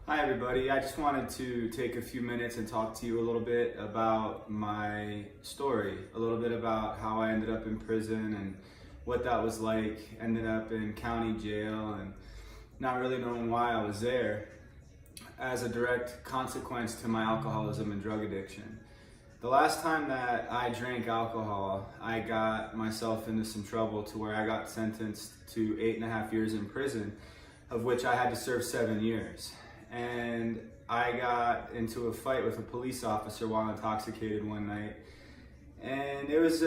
Hi everybody, I just wanted to take a few minutes and talk to you a little bit about my story, a little bit about how I ended up in prison and what that was like. Ended up in county jail and not really knowing why I was there as a direct consequence to my alcoholism and drug addiction. The last time that I drank alcohol, I got myself into some trouble to where I got sentenced to 8.5 years in prison, of which I had to serve 7 years. And I got into a fight with a police officer while intoxicated one night, and it was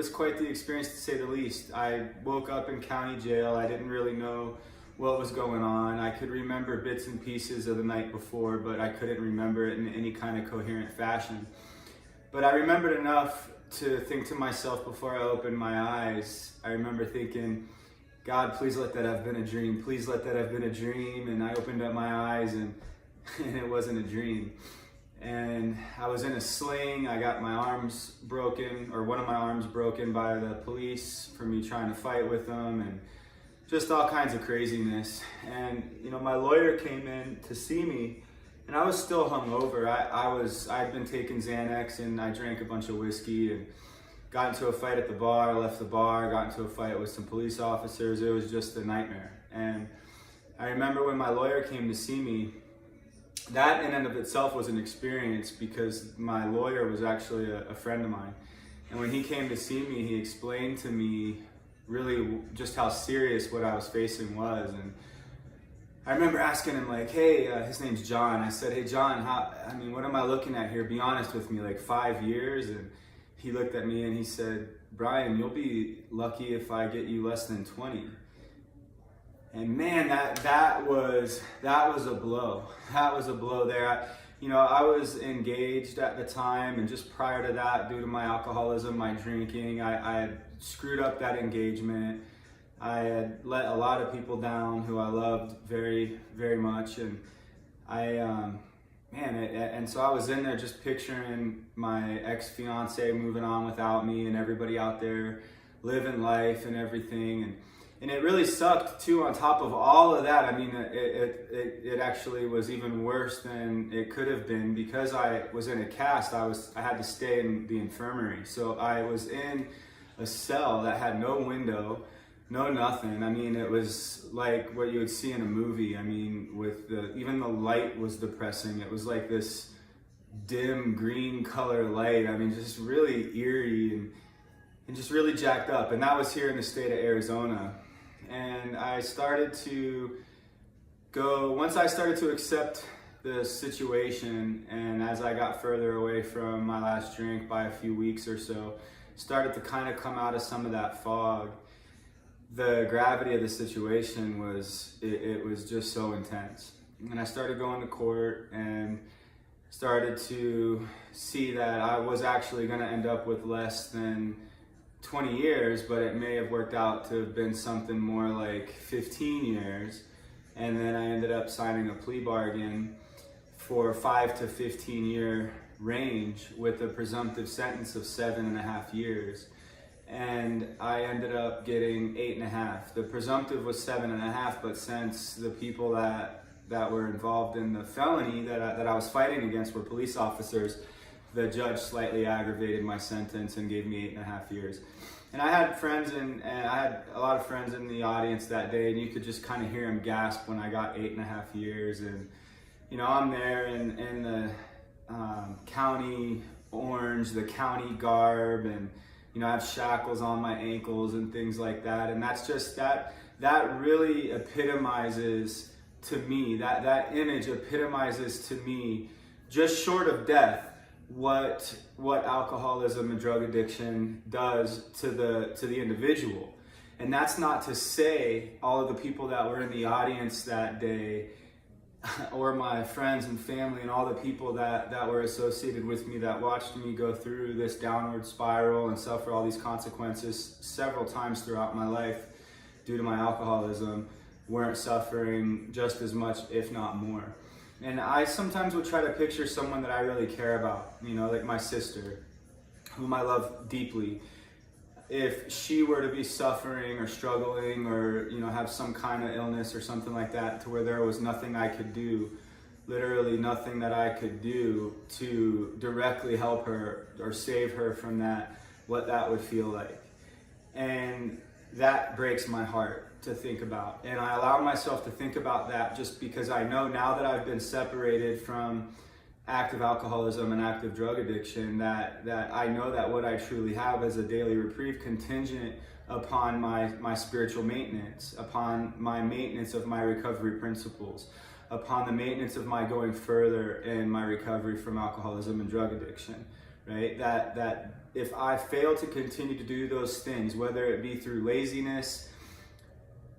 quite the experience to say the least. I woke up in county jail. I didn't really know what was going on. I could remember bits and pieces of the night before, but I couldn't remember it in any kind of coherent fashion. But I remembered enough to think to myself before I opened my eyes. I remember thinking, God, please let that have been a dream. Please let that have been a dream. And I opened up my eyes and it wasn't a dream. And I was in a sling. I got my arms broken, or one of my arms broken by the police for me trying to fight with them, and just all kinds of craziness. And my lawyer came in to see me, and I was still hungover. I'd been taking Xanax, and I drank a bunch of whiskey and got into a fight at the bar, left the bar, got into a fight with some police officers. It was just a nightmare. And I remember when my lawyer came to see me, that in and of itself was an experience, because my lawyer was actually a friend of mine. And when he came to see me, he explained to me really just how serious what I was facing was. And I remember asking him, like, hey, his name's John. I said, hey, John, what am I looking at here? Be honest with me, like 5 years? And he looked at me and he said, Bryan, you'll be lucky if I get you less than 20. And man, that was a blow. That was a blow there. I was engaged at the time, and just prior to that, due to my alcoholism, my drinking, I had screwed up that engagement. I had let a lot of people down who I loved very, very much. And and so I was in there just picturing my ex-fiance moving on without me, and everybody out there living life and everything. And it really sucked too. On top of all of that, it actually was even worse than it could have been, because I was in a cast. I had to stay in the infirmary. So I was in a cell that had no window, no nothing. It was like what you would see in a movie. Even the light was depressing. It was like this dim green color light. Just really eerie and just really jacked up. And that was here in the state of Arizona. And I started to once I started to accept the situation, and as I got further away from my last drink by a few weeks or so, started to kind of come out of some of that fog. The gravity of the situation was just so intense. And I started going to court and started to see that I was actually going to end up with less than 20 years, but it may have worked out to have been something more like 15 years. And then I ended up signing a plea bargain for 5 to 15 year range with a presumptive sentence of 7.5 years. And I ended up getting 8.5. The presumptive was 7.5, but since the people that were involved in the felony that I was fighting against were police officers, the judge slightly aggravated my sentence and gave me 8.5 years. And I had friends, and I had a lot of friends in the audience that day, and you could just kind of hear them gasp when I got 8.5 years. And I'm there in the county orange, the county garb, and I have shackles on my ankles and things like that. And that's just that really epitomizes to me, that image epitomizes to me, just short of death, what alcoholism and drug addiction does to the individual. And that's not to say all of the people that were in the audience that day, or my friends and family and all the people that were associated with me, that watched me go through this downward spiral and suffer all these consequences several times throughout my life due to my alcoholism, weren't suffering just as much, if not more. And I sometimes would try to picture someone that I really care about, like my sister, whom I love deeply. if she were to be suffering or struggling or, you know, have some kind of illness or something like that, to where there was nothing I could do, literally nothing that I could do to directly help her or save her from that, what that would feel like. And that breaks my heart to think about. And I allow myself to think about that just because I know now that I've been separated from active alcoholism and active drug addiction, that I know that what I truly have is a daily reprieve contingent upon my spiritual maintenance, upon my maintenance of my recovery principles, upon the maintenance of my going further in my recovery from alcoholism and drug addiction, right? That if I fail to continue to do those things, whether it be through laziness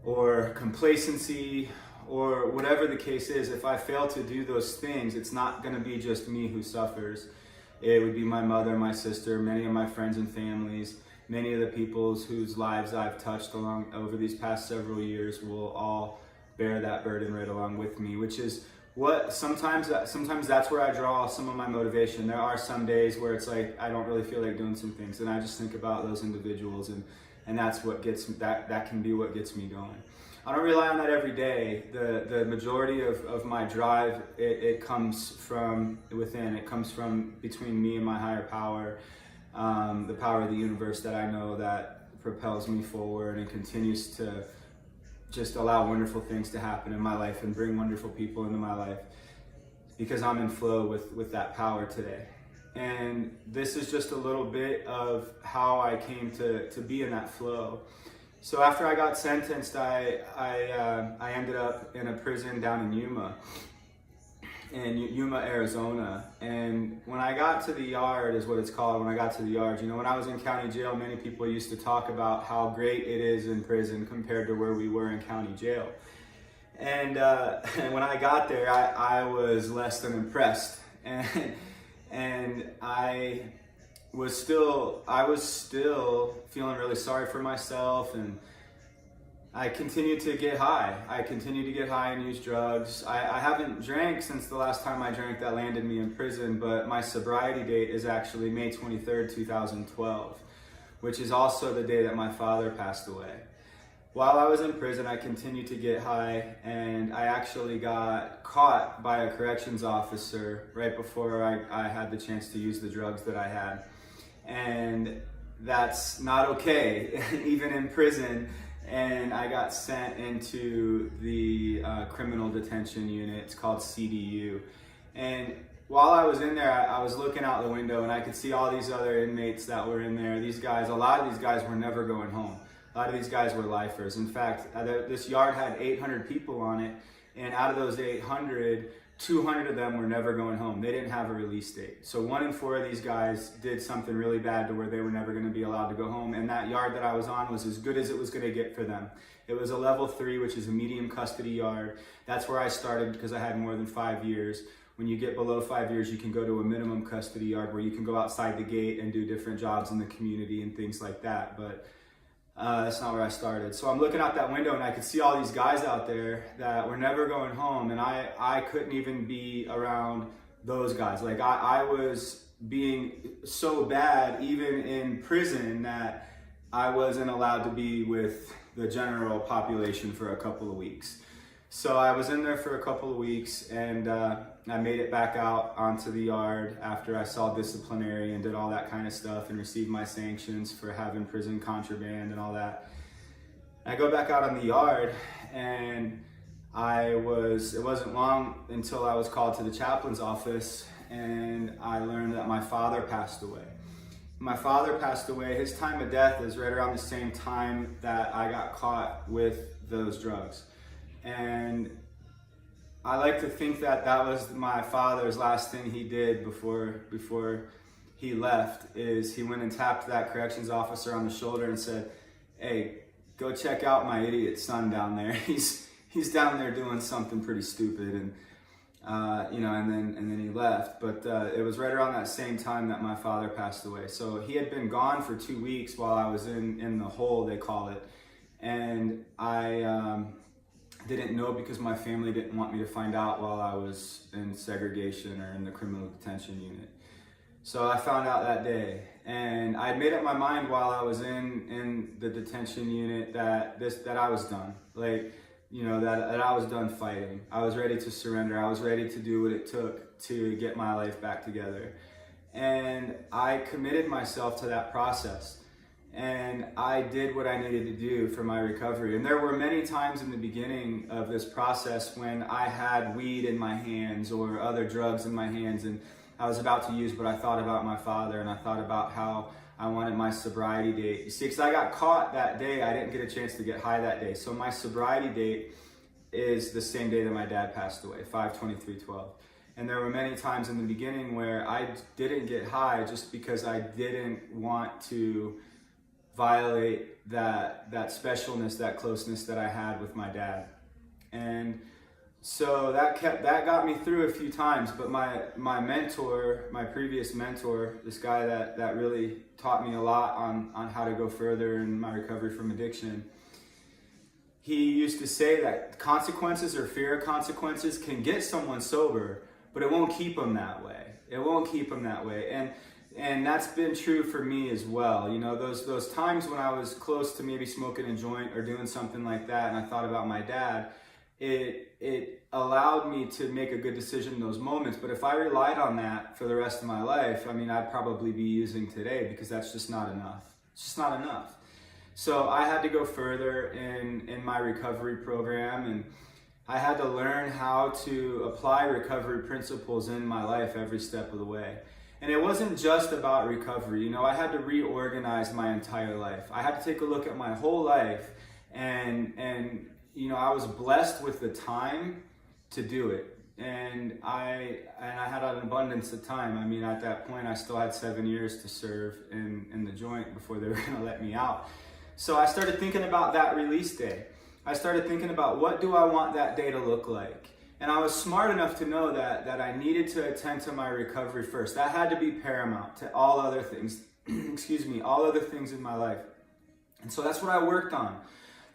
or complacency or whatever the case is, if I fail to do those things, it's not going to be just me who suffers. It would be my mother, my sister, many of my friends and families, many of the people whose lives I've touched along over these past several years will all bear that burden right along with me, which is what sometimes that's where I draw some of my motivation. There are some days where it's like I don't really feel like doing some things, and I just think about those individuals, and that's what gets that can be what gets me going. I don't rely on that every day. The majority of my drive, it comes from within. It comes from between me and my higher power, the power of the universe that I know that propels me forward and continues to just allow wonderful things to happen in my life and bring wonderful people into my life, because I'm in flow with that power today. And this is just a little bit of how I came to be in that flow. So after I got sentenced, I ended up in a prison down in Yuma, Arizona. And when I got to the yard, is what it's called, when I got to the yard, you know, when I was in county jail, many people used to talk about how great it is in prison compared to where we were in county jail. And when I got there, I was less than impressed. And I was still feeling really sorry for myself, and I continued to get high. I continued to get high and use drugs. I haven't drank since the last time I drank that landed me in prison, but my sobriety date is actually May 23rd, 2012, which is also the day that my father passed away. While I was in prison, I continued to get high, and I actually got caught by a corrections officer right before I had the chance to use the drugs that I had. And that's not okay, even in prison. And I got sent into the criminal detention unit. It's called CDU. And while I was in there, I was looking out the window, and I could see all these other inmates that were in there. These guys, a lot of these guys were never going home. A lot of these guys were lifers. In fact, this yard had 800 people on it, and out of those 800, 200 of them were never going home. They didn't have a release date. So 1 in 4 of these guys did something really bad to where they were never going to be allowed to go home. And that yard that I was on was as good as it was going to get for them. It was a level 3, which is a medium custody yard. That's where I started because I had more than 5 years. When you get below 5 years, you can go to a minimum custody yard where you can go outside the gate and do different jobs in the community and things like that. But that's not where I started. So I'm looking out that window, and I could see all these guys out there that were never going home, and I couldn't even be around those guys. Like I was being so bad even in prison that I wasn't allowed to be with the general population for a couple of weeks. So I was in there for a couple of weeks, and I made it back out onto the yard after I saw disciplinary and did all that kind of stuff and received my sanctions for having prison contraband and all that. I go back out on the yard, and it wasn't long until I was called to the chaplain's office, and I learned that my father passed away. My father passed away. His time of death is right around the same time that I got caught with those drugs. And I like to think that that was my father's last thing he did before he left, is he went and tapped that corrections officer on the shoulder and said, "Hey, go check out my idiot son down there. He's down there doing something pretty stupid." And and then he left. But it was right around that same time that my father passed away. So he had been gone for 2 weeks while I was in the hole, they call it. And I didn't know because my family didn't want me to find out while I was in segregation or in the criminal detention unit. So I found out that day, and I made up my mind while I was in the detention unit that I was done. Like, you know, that I was done fighting. I was ready to surrender. I was ready to do what it took to get my life back together. And I committed myself to that process. And I did what I needed to do for my recovery. And there were many times in the beginning of this process when I had weed in my hands or other drugs in my hands, and I was about to use, but I thought about my father, and I thought about how I wanted my sobriety date. You see, because I got caught that day, I didn't get a chance to get high that day. So my sobriety date is the same day that my dad passed away, 5/23/12. And there were many times in the beginning where I didn't get high just because I didn't want to violate that specialness, that closeness that I had with my dad. And so that got me through a few times. But my mentor, my previous mentor, this guy that really taught me a lot on how to go further in my recovery from addiction, he used to say that consequences or fear of consequences can get someone sober, but it won't keep them that way. It won't keep them that way. And that's been true for me as well. You know, those times when I was close to maybe smoking a joint or doing something like that, and I thought about my dad, it allowed me to make a good decision in those moments. But if I relied on that for the rest of my life, I mean, I'd probably be using today, because that's just not enough. It's just not enough. So I had to go further in my recovery program, and I had to learn how to apply recovery principles in my life every step of the way. And it wasn't just about recovery. You know, I had to reorganize my entire life. I had to take a look at my whole life, and you know, I was blessed with the time to do it. And I had an abundance of time. I mean, at that point, I still had 7 years to serve in the joint before they were gonna let me out. So I started thinking about that release day. I started thinking about, what do I want that day to look like? And I was smart enough to know that I needed to attend to my recovery first. That had to be paramount to all other things, all other things in my life. And so that's what I worked on.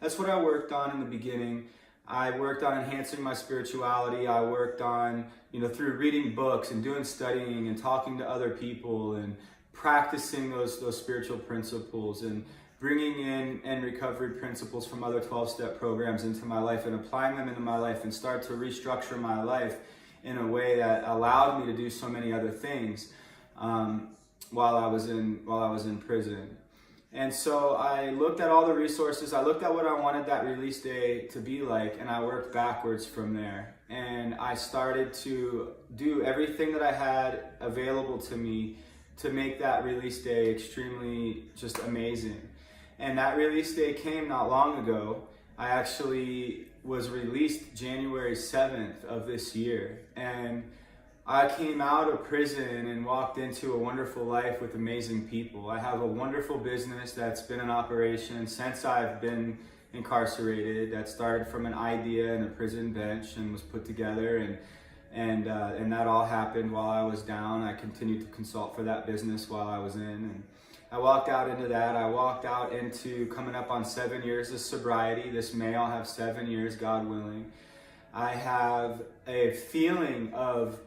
That's what I worked on in the beginning. I worked on enhancing my spirituality. I worked on, you know, through reading books and doing studying and talking to other people and practicing those spiritual principles, and bringing in recovery principles from other 12-step programs into my life and applying them into my life, and start to restructure my life in a way that allowed me to do so many other things while I was in prison. And so I looked at all the resources. I looked at what I wanted that release day to be like, and I worked backwards from there. And I started to do everything that I had available to me to make that release day extremely just amazing. And that release day came not long ago. I actually was released January 7th of this year. And I came out of prison and walked into a wonderful life with amazing people. I have a wonderful business that's been in operation since I've been incarcerated, that started from an idea in a prison bench and was put together, and that all happened while I was down. I continued to consult for that business while I was in, and I walked out into that. I walked out into coming up on 7 years of sobriety. This May I'll have 7 years, God willing. I have a feeling of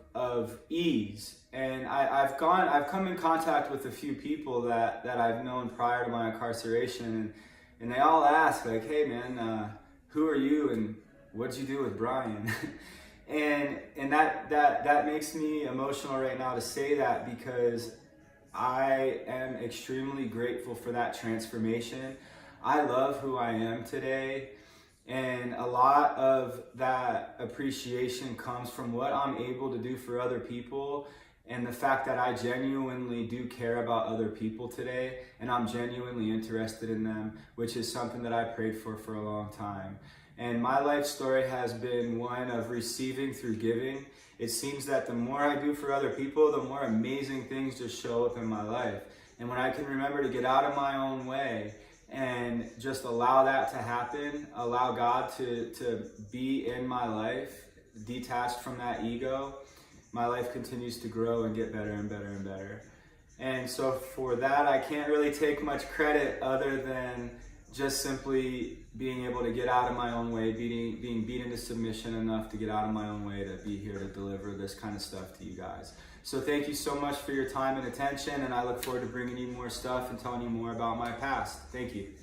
ease, and I've come in contact with a few people that I've known prior to my incarceration, and they all ask, like, hey man, who are you and what'd you do with Bryan? and that makes me emotional right now to say that, because I am extremely grateful for that transformation. I love who I am today. And a lot of that appreciation comes from what I'm able to do for other people, and the fact that I genuinely do care about other people today, and I'm genuinely interested in them, which is something that I prayed for a long time. And my life story has been one of receiving through giving. It seems that the more I do for other people, the more amazing things just show up in my life. And when I can remember to get out of my own way and just allow that to happen, allow God to be in my life, detached from that ego, my life continues to grow and get better and better and better. And so for that, I can't really take much credit other than just simply being able to get out of my own way, being beaten to submission enough to get out of my own way to be here to deliver this kind of stuff to you guys. So thank you so much for your time and attention, and I look forward to bringing you more stuff and telling you more about my past. Thank you.